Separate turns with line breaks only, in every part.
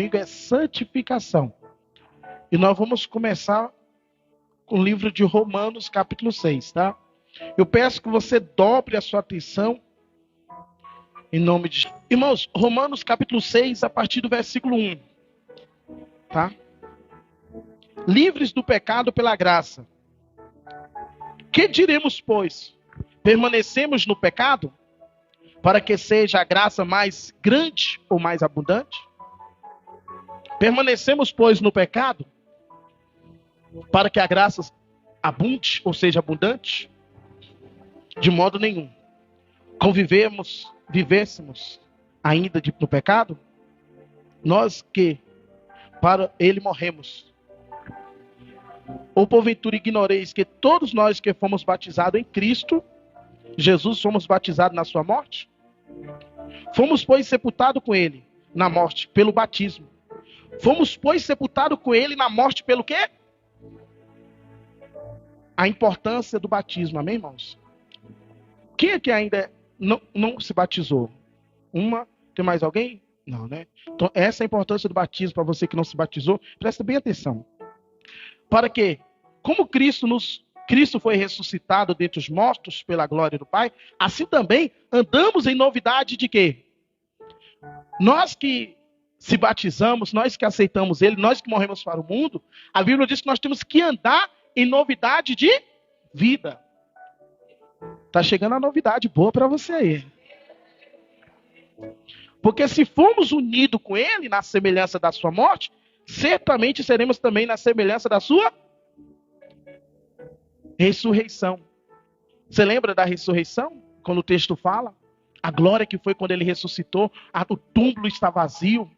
comigo é santificação. E nós vamos começar com o livro de Romanos, capítulo 6, tá? Eu peço que você dobre a sua atenção em nome de Jesus. Irmãos, Romanos, capítulo 6, a partir do versículo 1, tá? Livres do pecado pela graça. Que diremos, pois? Permanecemos no pecado para que seja a graça mais grande ou mais abundante? Permanecemos, pois, no pecado para que a graça abunde ou seja abundante? De modo nenhum. Vivêssemos ainda no pecado, nós que para ele morremos. Ou porventura ignoreis que todos nós que fomos batizados em Cristo Jesus fomos batizados na sua morte? Fomos, pois, sepultados com ele na morte pelo batismo. Fomos, pois, sepultados com ele na morte pelo quê? A importância do batismo, amém, irmãos? Quem é que ainda não se batizou? Tem mais alguém? Não, né? Então, essa é a importância do batismo para você que não se batizou. Presta bem atenção. Para que, como Cristo foi ressuscitado dentre os mortos pela glória do Pai, assim também andamos em novidade de quê? Nós que se batizamos, nós que aceitamos Ele, nós que morremos para o mundo, a Bíblia diz que nós temos que andar em novidade de vida. Tá chegando a novidade boa para você aí. Porque se formos unidos com Ele na semelhança da sua morte, certamente seremos também na semelhança da sua ressurreição. Você lembra da ressurreição? Quando o texto fala, a glória que foi quando ele ressuscitou, o túmulo está vazio.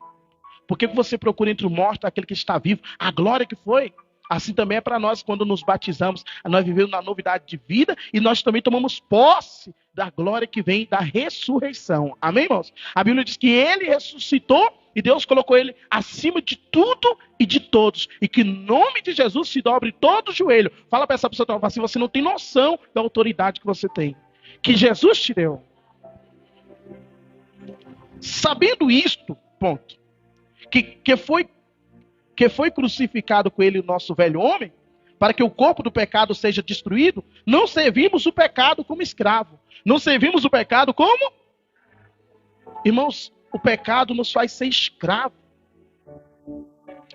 Por que você procura entre o morto aquele que está vivo? A glória que foi. Assim também é para nós quando nos batizamos. Nós vivemos na novidade de vida e nós também tomamos posse da glória que vem da ressurreição. Amém, irmãos? A Bíblia diz que ele ressuscitou e Deus colocou ele acima de tudo e de todos. E que em nome de Jesus se dobre todo o joelho. Fala para essa pessoa que está assim, você não tem noção da autoridade que você tem. Que Jesus te deu. Sabendo isto, ponto. Que foi crucificado com ele o nosso velho homem, para que o corpo do pecado seja destruído, não servimos o pecado como escravo. Não servimos o pecado como? Irmãos, o pecado nos faz ser escravo.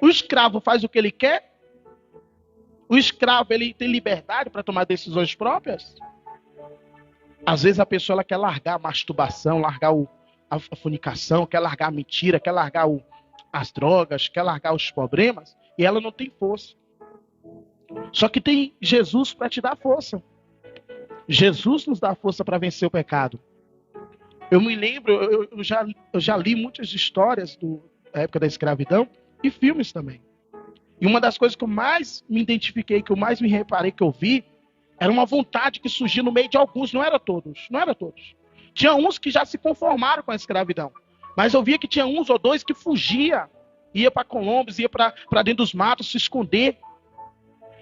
O escravo faz o que ele quer? O escravo, ele tem liberdade para tomar decisões próprias? Às vezes a pessoa ela quer largar a masturbação, largar a fornicação, quer largar a mentira, quer largar as drogas, quer largar os problemas, e ela não tem força. Só que tem Jesus para te dar força. Jesus nos dá força para vencer o pecado. Eu me lembro, eu já li muitas histórias da época da escravidão e filmes também. E uma das coisas que eu mais me identifiquei, que eu mais me reparei, que eu vi, era uma vontade que surgia no meio de alguns, não era todos. Tinha uns que já se conformaram com a escravidão. Mas eu via que tinha uns ou dois que fugia, ia para Colombes, ia para dentro dos matos se esconder.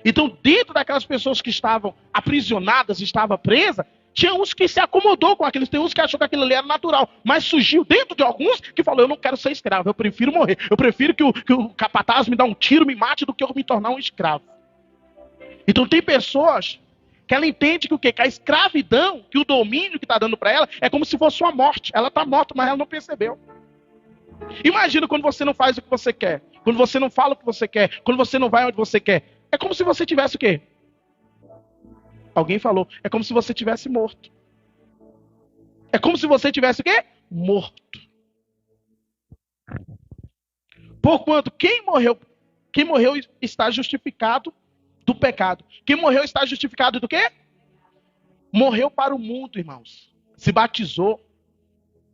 Então, dentro daquelas pessoas que estavam aprisionadas, estavam presas, tinha uns que se acomodou com aquilo, tem uns que achou que aquilo ali era natural, mas surgiu dentro de alguns que falou, eu não quero ser escravo, eu prefiro morrer, eu prefiro que o capataz me dê um tiro, me mate, do que eu me tornar um escravo. Então tem pessoas que ela entende que o quê? Que a escravidão, que o domínio que está dando para ela, é como se fosse uma morte. Ela está morta, mas ela não percebeu. Imagina quando você não faz o que você quer, quando você não fala o que você quer, quando você não vai onde você quer. É como se você tivesse o quê? Alguém falou, é como se você tivesse morto. É como se você tivesse o quê? Morto. Porquanto quem morreu está justificado do pecado. Quem morreu está justificado do quê? Morreu para o mundo, irmãos. Se batizou,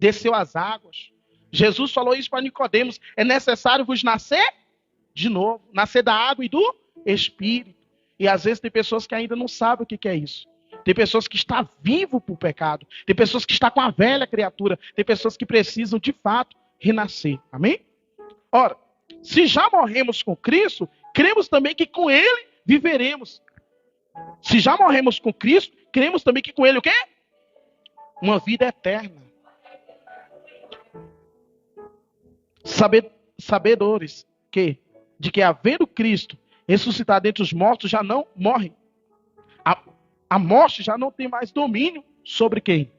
desceu as águas. Jesus falou isso para Nicodemos, é necessário vos nascer de novo, nascer da água e do Espírito. E às vezes tem pessoas que ainda não sabem o que é isso. Tem pessoas que estão vivas por pecado. Tem pessoas que estão com a velha criatura. Tem pessoas que precisam, de fato, renascer. Amém? Ora, se já morremos com Cristo, cremos também que com Ele viveremos. Se já morremos com Cristo, cremos também que com Ele o quê? Uma vida eterna. sabedores de que havendo Cristo ressuscitado dentre os mortos, já não morre. A morte já não tem mais domínio sobre quem?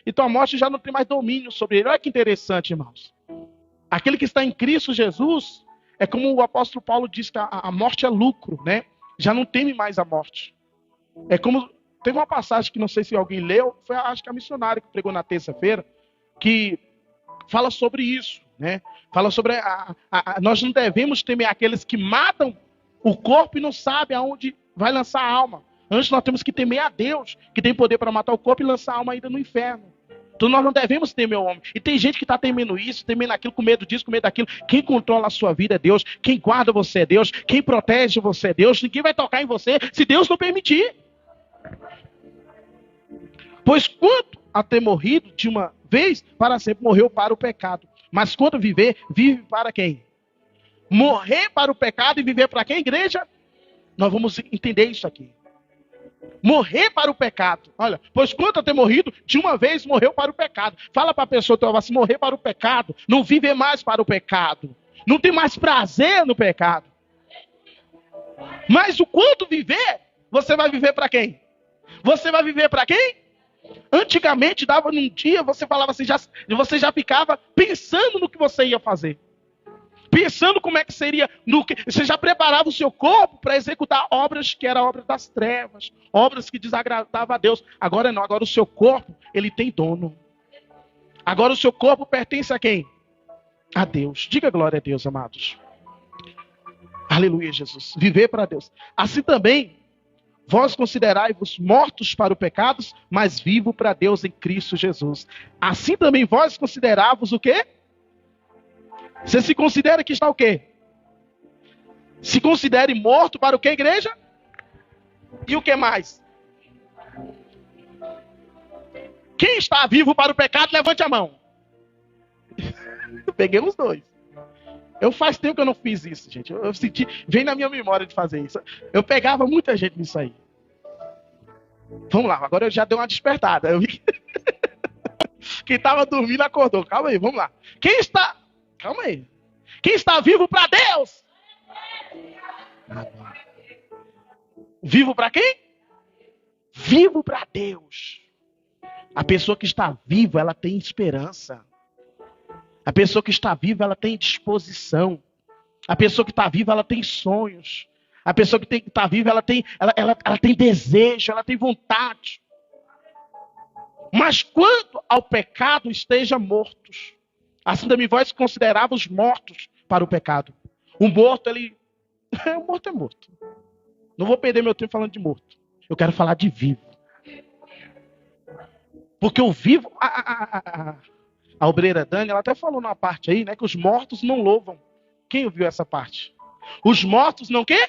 Então a morte já não tem mais domínio sobre ele. Olha que interessante, irmãos. Aquele que está em Cristo Jesus, é como o apóstolo Paulo diz que a morte é lucro, né? Já não teme mais a morte. É como, teve uma passagem que não sei se alguém leu, foi acho que a missionária que pregou na terça-feira, que fala sobre isso, né? Fala sobre nós não devemos temer aqueles que matam o corpo e não sabem aonde vai lançar a alma. Antes nós temos que temer a Deus, que tem poder para matar o corpo e lançar a alma ainda no inferno. Então nós não devemos temer o homem. E tem gente que está temendo isso, temendo aquilo, com medo disso, com medo daquilo. Quem controla a sua vida é Deus. Quem guarda você é Deus. Quem protege você é Deus. Ninguém vai tocar em você se Deus não permitir. Pois quanto a ter morrido de uma vez, para sempre morreu para o pecado. Mas quanto viver, vive para quem? Morrer para o pecado e viver para quem, igreja? Nós vamos entender isso aqui. Morrer para o pecado. Olha, pois quanto a ter morrido, de uma vez morreu para o pecado. Fala para a pessoa, se morrer para o pecado, não viver mais para o pecado. Não tem mais prazer no pecado. Mas o quanto viver, você vai viver para quem? Você vai viver para quem? Antigamente, dava num dia, você falava assim, você já ficava pensando no que você ia fazer. Pensando como é que seria, você já preparava o seu corpo para executar obras que eram obras das trevas, obras que desagradavam a Deus. Agora não, agora o seu corpo, ele tem dono. Agora o seu corpo pertence a quem? A Deus. Diga glória a Deus, amados. Aleluia, Jesus. Viver para Deus. Assim também, vós considerai-vos mortos para o pecado, mas vivo para Deus em Cristo Jesus. Assim também vós considerai-vos o quê? Você se considera que está o quê? Se considere morto para o quê, igreja? E o que mais? Quem está vivo para o pecado, levante a mão. Eu peguei os dois. Eu faz tempo que eu não fiz isso, gente. Eu senti, vem na minha memória de fazer isso. Eu pegava muita gente nisso aí. Vamos lá, agora eu já dei uma despertada. Eu vi quem estava dormindo acordou. Calma aí, vamos lá. Calma aí. Quem está vivo para Deus? Vivo para quem? Vivo para Deus. A pessoa que está viva, ela tem esperança. A pessoa que está viva, ela tem disposição. A pessoa que está viva, ela tem sonhos. A pessoa que está viva, ela tem desejo, ela tem vontade. Mas quanto ao pecado, esteja mortos. Assim também vós consideravos mortos para o pecado. O morto, o morto é morto. Não vou perder meu tempo falando de morto. Eu quero falar de vivo. Porque o vivo... A obreira Dani, ela até falou numa parte aí, né? Que os mortos não louvam. Quem ouviu essa parte? Os mortos não quê?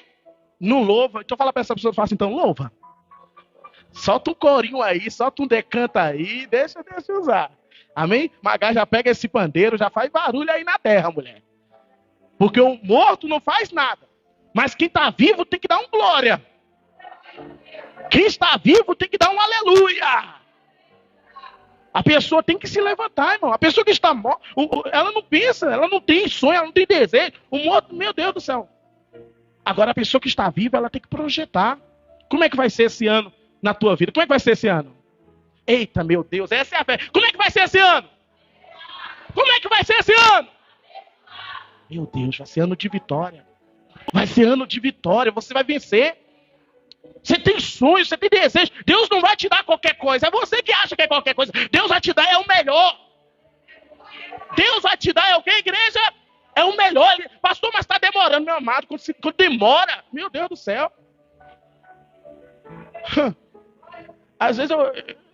Não louvam. Então fala para essa pessoa, fala assim, então louva. Solta um corinho aí, solta um decanta aí, deixa usar. Amém? Magá já pega esse pandeiro, já faz barulho aí na terra, mulher. Porque o morto não faz nada. Mas quem está vivo tem que dar um glória. Quem está vivo tem que dar um aleluia. A pessoa tem que se levantar, irmão. A pessoa que está morta, ela não pensa, ela não tem sonho, ela não tem desejo. O morto, meu Deus do céu. Agora a pessoa que está viva, ela tem que projetar. Como é que vai ser esse ano na tua vida? Como é que vai ser esse ano? Eita, meu Deus, essa é a fé. Como é que vai ser esse ano? Como é que vai ser esse ano? Meu Deus, vai ser ano de vitória. Vai ser ano de vitória, você vai vencer. Você tem sonhos, você tem desejo. Deus não vai te dar qualquer coisa. É você que acha que é qualquer coisa. Deus vai te dar é o melhor. Deus vai te dar é o que, igreja? É o melhor. Pastor, mas está demorando, meu amado. Quando demora, meu Deus do céu. Às vezes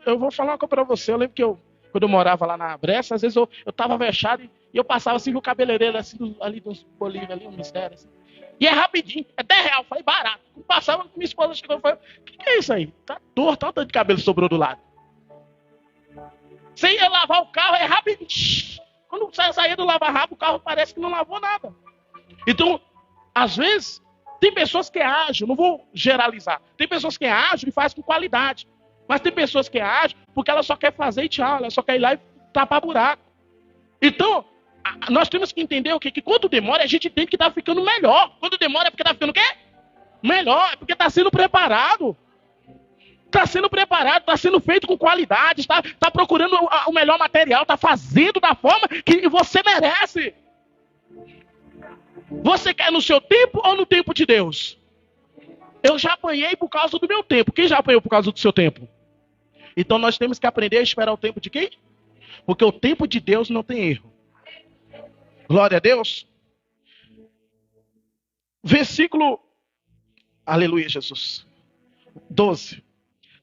eu vou falar uma coisa para você. Eu lembro que quando eu morava lá na Bressa, às vezes eu estava vexado e eu passava assim com o cabeleireiro assim, ali dos Bolívia, ali, um mistério assim. E é rapidinho, é R$10, foi barato. Passava, minha esposa chegou e falou, o que é isso aí? Tá torto, olha o tanto de cabelo sobrou do lado. Você ia lavar o carro, é rapidinho. Quando você saía do lava-rápido, o carro parece que não lavou nada. Então, às vezes, tem pessoas que é ágil, não vou generalizar. Tem pessoas que é ágil e faz com qualidade. Mas tem pessoas que é ágil porque ela só quer fazer e tchau, ela só quer ir lá e tapar buraco. Então, Nós temos que entender o quê? Que quando demora, a gente tem que estar ficando melhor. Quando demora é porque está ficando o quê? Melhor. É porque está sendo preparado. Está sendo preparado, está sendo feito com qualidade, está procurando o melhor material, está fazendo da forma que você merece. Você quer no seu tempo ou no tempo de Deus? Eu já apanhei por causa do meu tempo. Quem já apanhou por causa do seu tempo? Então nós temos que aprender a esperar o tempo de quem? Porque o tempo de Deus não tem erro. Glória a Deus. Versículo, aleluia, Jesus, 12.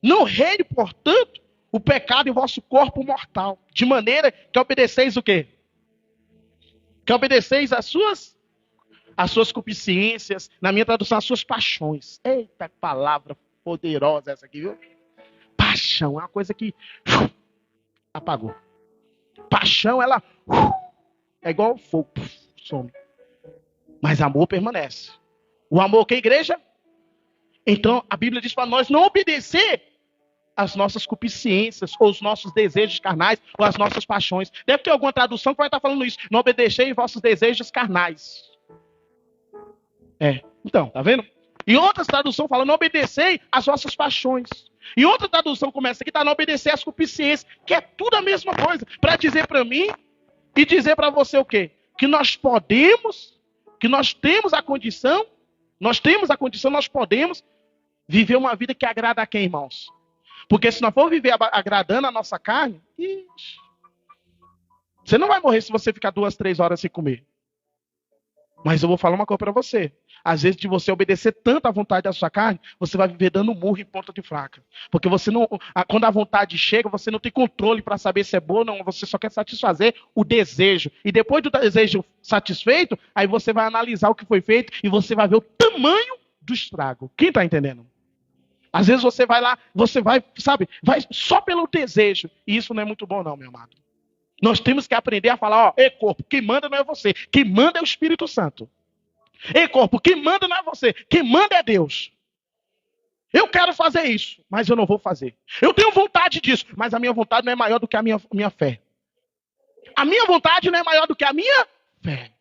Não reine, portanto, o pecado em vosso corpo mortal, de maneira que obedeceis o quê? Que obedeceis às suas concupiscências, na minha tradução, as suas paixões. Eita, palavra poderosa essa aqui, viu? Paixão é uma coisa que apagou. Paixão, ela é igual fogo, some. Mas amor permanece. O amor que é a igreja? Então, a Bíblia diz para nós não obedecer às nossas concupiscências, ou os nossos desejos carnais, ou as nossas paixões. Deve ter alguma tradução que vai estar falando isso. Não obedecei vossos desejos carnais. Então, tá vendo? E outras traduções falam, não obedecei às vossas paixões. E outra tradução começa aqui, tá, não obedecer às concupiscências, que é tudo a mesma coisa. Para dizer para mim e dizer para você o quê? Que nós podemos, que nós temos a condição, nós podemos viver uma vida que agrada a quem, irmãos? Porque se não for viver agradando a nossa carne, você não vai morrer se você ficar 2, 3 horas sem comer. Mas eu vou falar uma coisa para você. Às vezes, de você obedecer tanto à vontade da sua carne, você vai viver dando murro em ponta de faca. Porque você não, quando a vontade chega, você não tem controle para saber se é boa ou não. Você só quer satisfazer o desejo. E depois do desejo satisfeito, aí você vai analisar o que foi feito e você vai ver o tamanho do estrago. Quem está entendendo? Às vezes você vai lá, você vai, sabe, vai só pelo desejo. E isso não é muito bom não, meu amado. Nós temos que aprender a falar, ó, ei corpo, quem manda não é você, quem manda é o Espírito Santo. Ei corpo, quem manda não é você, quem manda é Deus. Eu quero fazer isso, mas eu não vou fazer. Eu tenho vontade disso, mas a minha vontade não é maior do que a minha fé. A minha vontade não é maior do que a minha fé.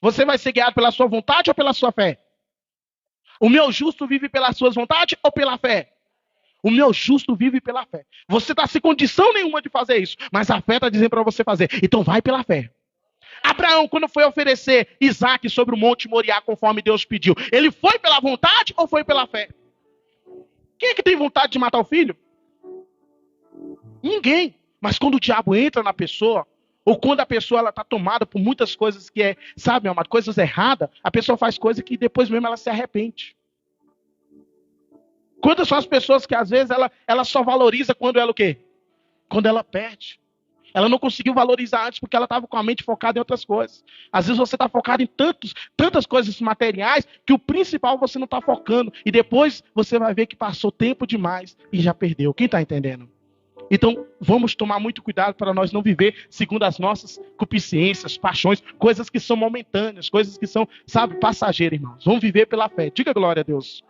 Você vai ser guiado pela sua vontade ou pela sua fé? O meu justo vive pelas suas vontades ou pela fé? O meu justo vive pela fé. Você está sem condição nenhuma de fazer isso, mas a fé está dizendo para você fazer. Então vai pela fé. Abraão, quando foi oferecer Isaac sobre o monte Moriá, conforme Deus pediu, ele foi pela vontade ou foi pela fé? Quem é que tem vontade de matar o filho? Ninguém. Mas quando o diabo entra na pessoa, ou quando a pessoa está tomada por muitas coisas que é, sabe, meu amado, coisas erradas, a pessoa faz coisas que depois mesmo ela se arrepende. Quantas são as pessoas que às vezes ela só valoriza quando ela o quê? Quando ela perde. Ela não conseguiu valorizar antes porque ela estava com a mente focada em outras coisas. Às vezes você está focado em tantas coisas materiais que o principal você não está focando. E depois você vai ver que passou tempo demais e já perdeu. Quem está entendendo? Então vamos tomar muito cuidado para nós não viver segundo as nossas concupiscências, paixões, coisas que são momentâneas, coisas que são, sabe, passageiras, irmãos. Vamos viver pela fé. Diga glória a Deus.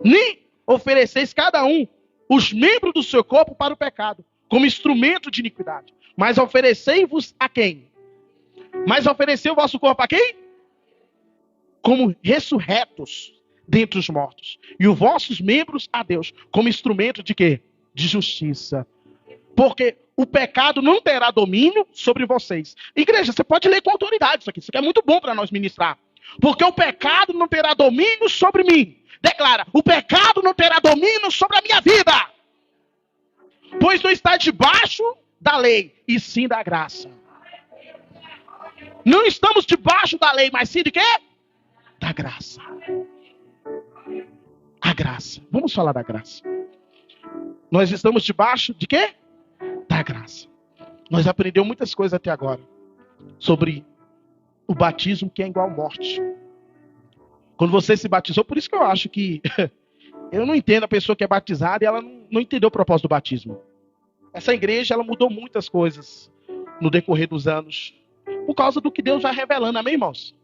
Nem ofereceis cada um os membros do seu corpo para o pecado, como instrumento de iniquidade. Mas oferecei-vos a quem? Mas ofereceu o vosso corpo a quem? Como ressurretos dentre os mortos. E os vossos membros a Deus, como instrumento de quê? De justiça. Porque o pecado não terá domínio sobre vocês. Igreja, você pode ler com autoridade isso aqui. Isso aqui é muito bom para nós ministrar. Porque o pecado não terá domínio sobre mim. Declara, o pecado não terá domínio sobre a minha vida. Pois não está debaixo da lei, e sim da graça. Não estamos debaixo da lei, mas sim de quê? Da graça. A graça. Vamos falar da graça. Nós estamos debaixo de quê? Da graça. Nós aprendemos muitas coisas até agora sobre o batismo, que é igual à morte. Quando você se batizou, por isso que eu acho que eu não entendo a pessoa que é batizada e ela não entendeu o propósito do batismo. Essa igreja, ela mudou muitas coisas no decorrer dos anos, por causa do que Deus vai revelando, amém, irmãos?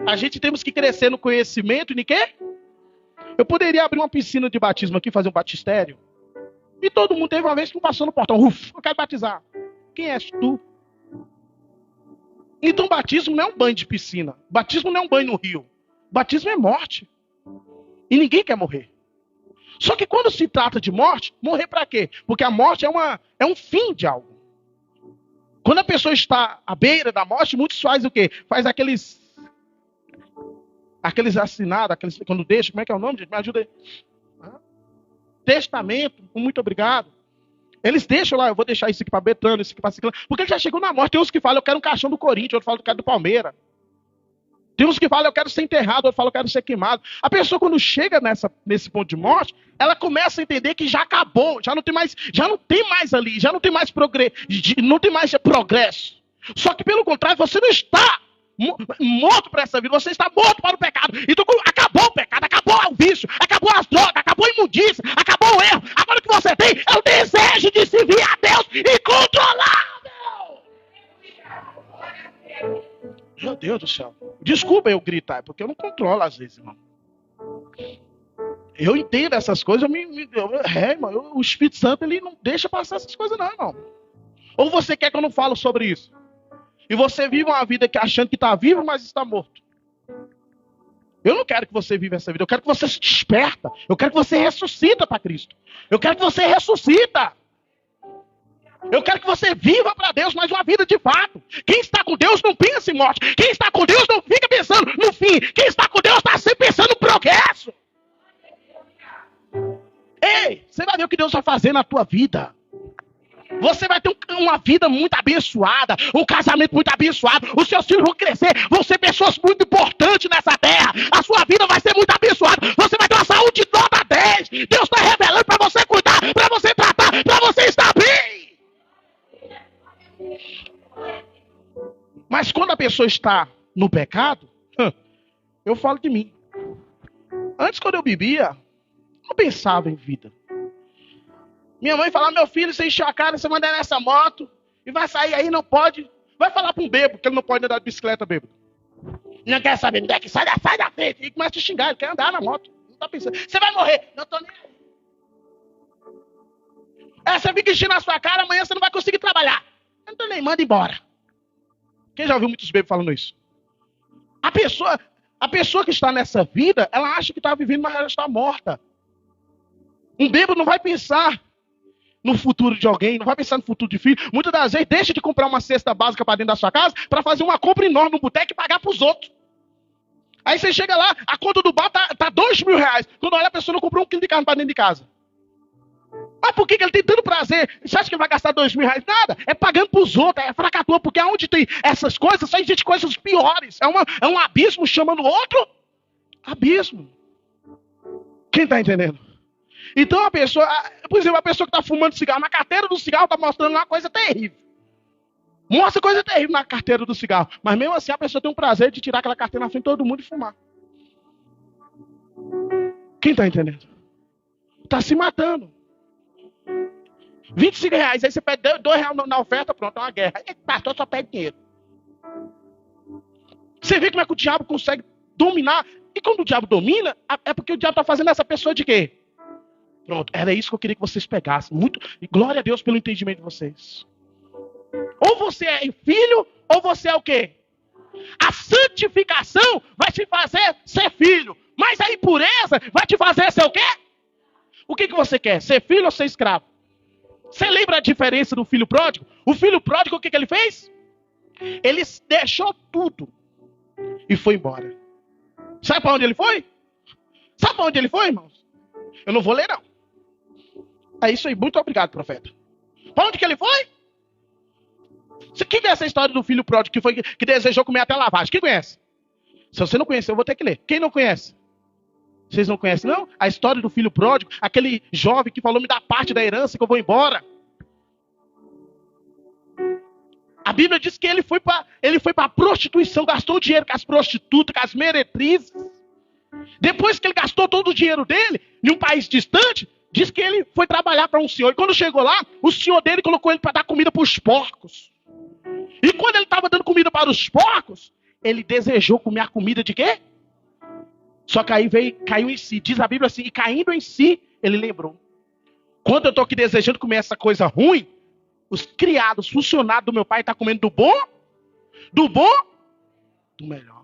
A gente temos que crescer no conhecimento e em quê? Eu poderia abrir uma piscina de batismo aqui, fazer um batistério, e todo mundo teve uma vez que passou no portão, eu quero batizar. Quem és tu? Então batismo não é um banho de piscina. Batismo não é um banho no rio. Batismo é morte. E ninguém quer morrer. Só que quando se trata de morte, morrer para quê? Porque a morte é um fim de algo. Quando a pessoa está à beira da morte, muitos fazem o quê? Faz aqueles assinados, quando deixa, como é que é o nome, gente? Me ajuda aí. Testamento, muito obrigado. Eles deixam lá, eu vou deixar isso aqui para Betânia, isso aqui para Ciclano, porque ele já chegou na morte. Tem uns que falam, eu quero um caixão do Corinthians, outro fala, eu quero do Palmeiras. Tem uns que falam, eu quero ser enterrado, outro fala, eu quero ser queimado. A pessoa, quando chega nesse ponto de morte, ela começa a entender que já acabou, já não tem mais ali, já não tem mais não tem mais progresso. Só que, pelo contrário, você não está morto para essa vida, você está morto para o pecado. Então, acabou o pecado, acabou o vício, acabou as drogas, acabou a imundícia, acabou o erro. Agora o que você tem é o desejo de servir a Deus incontrolável. Meu Deus do céu. Desculpa eu gritar, porque eu não controlo às vezes, irmão. Eu entendo essas coisas, irmão, o Espírito Santo, ele não deixa passar essas coisas não, irmão. Ou você quer que eu não falo sobre isso? E você vive uma vida achando que está vivo, mas está morto. Eu não quero que você viva essa vida. Eu quero que você se desperta. Eu quero que você ressuscita para Cristo. Eu quero que você ressuscita. Eu quero que você viva para Deus, mas uma vida de fato. Quem está com Deus não pensa em morte. Quem está com Deus não fica pensando no fim. Quem está com Deus está sempre pensando no progresso. Ei, você vai ver o que Deus vai fazer na tua vida. Você vai ter uma vida muito abençoada, um casamento muito abençoado, os seus filhos vão crescer, vão ser pessoas muito importantes nessa terra, a sua vida vai ser muito abençoada, você vai ter uma saúde nota 10, Deus está revelando para você cuidar, para você tratar, para você estar bem. Mas quando a pessoa está no pecado, eu falo de mim. Antes, quando eu bebia, não pensava em vida. Minha mãe falava, meu filho, você encheu a cara, você manda nessa moto e vai sair aí, não pode. Vai falar para um bêbado, que ele não pode andar de bicicleta bêbado. Não quer saber, não quer que sai da frente. E começa a te xingar, ele quer andar na moto. Não tá pensando, você vai morrer. Não tô nem aí. Você fica enchendo a sua cara, amanhã você não vai conseguir trabalhar. Eu não tô nem, manda embora. Quem já ouviu muitos bêbados falando isso? A pessoa que está nessa vida, ela acha que está vivendo, mas ela está morta. Um bêbado não vai pensar no futuro de alguém, não vai pensar no futuro de filho. Muitas das vezes deixa de comprar uma cesta básica para dentro da sua casa para fazer uma compra enorme no boteco e pagar para os outros. Aí você chega lá, a conta do bar tá R$2.000. Quando olha, a pessoa não comprou 1 quilo de carne para dentro de casa. Mas por que ele tem tanto prazer? Você acha que ele vai gastar R$2.000? Nada. É pagando para os outros, é fracatua, porque onde tem essas coisas, só existe coisas piores. É um abismo chamando outro abismo. Quem está entendendo? Então por exemplo, a pessoa que está fumando cigarro, na carteira do cigarro está mostrando uma coisa terrível. Mostra coisa terrível na carteira do cigarro. Mas mesmo assim a pessoa tem um prazer de tirar aquela carteira na frente de todo mundo e fumar. Quem está entendendo? Está se matando. R$25, aí você pede R$2 na oferta, pronto, é uma guerra. Aí pastor só pede dinheiro. Você vê como é que o diabo consegue dominar. E quando o diabo domina, é porque o diabo está fazendo essa pessoa de quê? Pronto, era isso que eu queria que vocês pegassem. E glória a Deus pelo entendimento de vocês. Ou você é filho, ou você é o quê? A santificação vai te fazer ser filho. Mas a impureza vai te fazer ser o quê? O que você quer? Ser filho ou ser escravo? Você lembra a diferença do filho pródigo? O filho pródigo, o que ele fez? Ele deixou tudo e foi embora. Sabe para onde ele foi? Sabe para onde ele foi, irmãos? Eu não vou ler, não. É isso aí, muito obrigado, profeta. Para onde que ele foi? Você quem conhece a história do filho pródigo que desejou comer até lavagem? Quem conhece? Se você não conhecer, eu vou ter que ler. Quem não conhece? Vocês não conhecem, não? A história do filho pródigo, aquele jovem que falou, me dá parte da herança que eu vou embora. A Bíblia diz que ele foi para a prostituição, gastou dinheiro com as prostitutas, com as meretrizes. Depois que ele gastou todo o dinheiro dele, em um país distante, diz que ele foi trabalhar para um senhor. E quando chegou lá, o senhor dele colocou ele para dar comida para os porcos. E quando ele estava dando comida para os porcos, ele desejou comer a comida de quê? Só que aí caiu em si. Diz a Bíblia assim, e caindo em si, ele lembrou. Quando eu estou aqui desejando comer essa coisa ruim, os criados, funcionários do meu pai estão comendo do bom, Do bom, do melhor.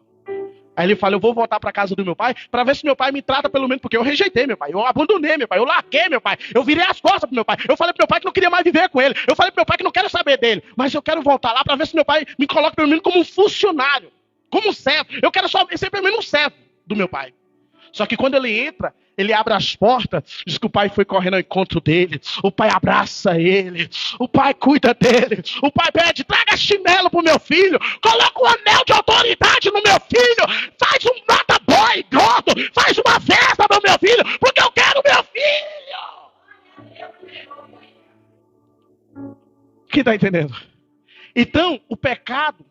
Aí ele fala, eu vou voltar para casa do meu pai, para ver se meu pai me trata pelo menos, porque eu rejeitei meu pai, eu abandonei meu pai, eu larguei meu pai, eu virei as costas pro meu pai, eu falei pro meu pai que não queria mais viver com ele, eu falei pro meu pai que não quero saber dele, mas eu quero voltar lá para ver se meu pai me coloca pelo menos como um funcionário, como um servo, eu quero só ser pelo menos um servo do meu pai. Só que quando ele entra, ele abre as portas, diz que o pai foi correndo ao encontro dele, o pai abraça ele, o pai cuida dele, o pai pede, traga chinelo pro meu filho, coloca um anel de autoridade no meu filho, faz um nota-boy gordo, faz uma festa pro meu filho, porque eu quero meu filho. Quem está entendendo? Então, o pecado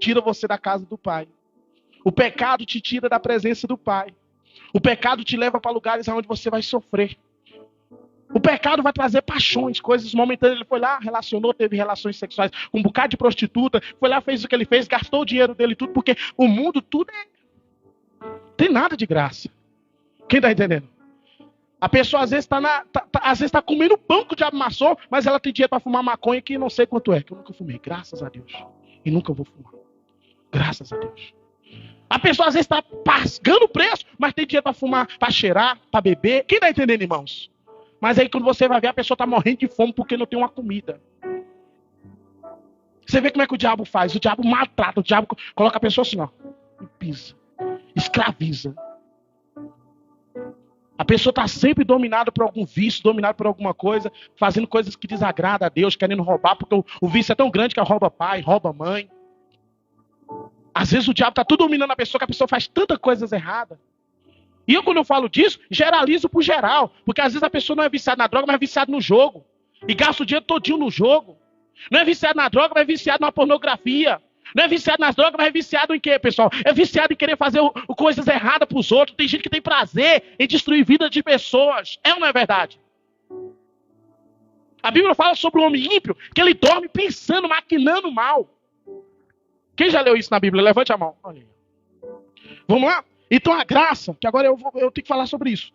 tira você da casa do pai. O pecado te tira da presença do pai. O pecado te leva para lugares onde você vai sofrer. O pecado vai trazer paixões, coisas momentâneas. Ele foi lá, relacionou, teve relações sexuais com um bocado de prostituta. Foi lá, fez o que ele fez, gastou o dinheiro dele tudo. Porque o mundo tudo tem nada de graça. Quem está entendendo? A pessoa às vezes está comendo pão que o diabo amassou, mas ela tem dinheiro para fumar maconha que não sei quanto é. Que eu nunca fumei, graças a Deus. E nunca vou fumar. Graças a Deus. A pessoa às vezes está pagando o preço, mas tem dinheiro para fumar, para cheirar, para beber. Quem está entendendo, irmãos? Mas aí quando você vai ver, a pessoa está morrendo de fome porque não tem uma comida. Você vê como é que o diabo faz. O diabo maltrata, o diabo coloca a pessoa assim, ó, e pisa, escraviza. A pessoa está sempre dominada por algum vício, dominada por alguma coisa, fazendo coisas que desagradam a Deus, querendo roubar, porque o vício é tão grande que rouba pai, rouba mãe. Às vezes o diabo está tudo dominando a pessoa, que a pessoa faz tantas coisas erradas. E eu, quando eu falo disso, generalizo por geral. Porque às vezes a pessoa não é viciada na droga, mas é viciada no jogo. E gasta o dinheiro todinho no jogo. Não é viciado na droga, mas é viciado na pornografia. Não é viciado nas drogas, mas é viciado em quê, pessoal? É viciado em querer fazer coisas erradas para os outros. Tem gente que tem prazer em destruir vidas de pessoas. É ou não é verdade? A Bíblia fala sobre o homem ímpio, que ele dorme pensando, maquinando mal. Quem já leu isso na Bíblia? Levante a mão. Olha aí. Vamos lá? Então a graça, que agora eu tenho que falar sobre isso.